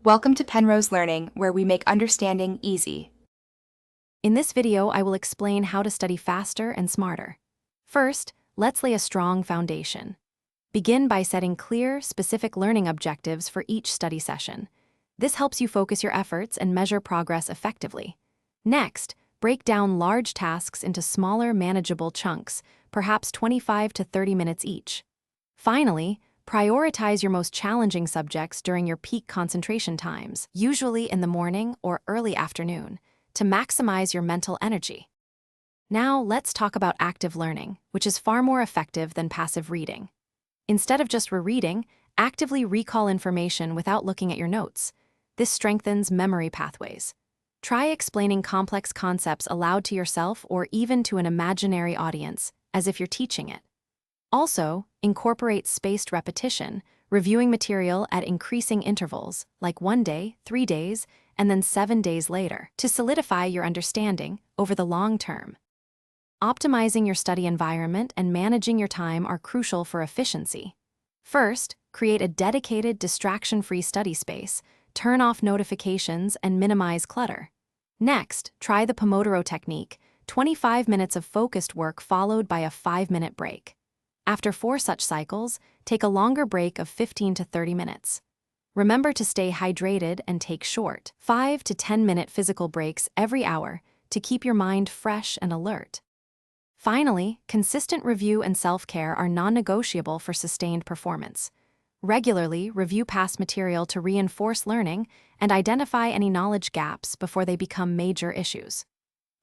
Welcome to Penrose Learning, where we make understanding easy. In this video, I will explain how to study faster and smarter. First, let's lay a strong foundation. Begin by setting clear, specific learning objectives for each study session. This helps you focus your efforts and measure progress effectively. Next, break down large tasks into smaller, manageable chunks, perhaps 25 to 30 minutes each. Finally, prioritize your most challenging subjects during your peak concentration times, usually in the morning or early afternoon, to maximize your mental energy. Now, let's talk about active learning, which is far more effective than passive reading. Instead of just rereading, actively recall information without looking at your notes. This strengthens memory pathways. Try explaining complex concepts aloud to yourself or even to an imaginary audience, as if you're teaching it. Also, incorporate spaced repetition, reviewing material at increasing intervals, like 1 day, 3 days, and then 7 days later, to solidify your understanding over the long term. Optimizing your study environment and managing your time are crucial for efficiency. First, create a dedicated, distraction-free study space, turn off notifications, and minimize clutter. Next, try the Pomodoro Technique, 25 minutes of focused work followed by a 5-minute break. After 4 such cycles, take a longer break of 15 to 30 minutes. Remember to stay hydrated and take short, 5 to 10-minute physical breaks every hour to keep your mind fresh and alert. Finally, consistent review and self-care are non-negotiable for sustained performance. Regularly review past material to reinforce learning and identify any knowledge gaps before they become major issues.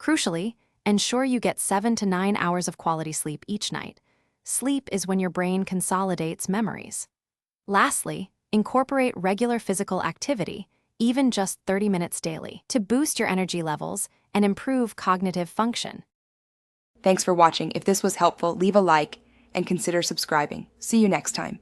Crucially, ensure you get 7 to 9 hours of quality sleep each night. Sleep is when your brain consolidates memories. Lastly, incorporate regular physical activity, even just 30 minutes daily, to boost your energy levels and improve cognitive function. Thanks for watching. If this was helpful, leave a like and consider subscribing. See you next time.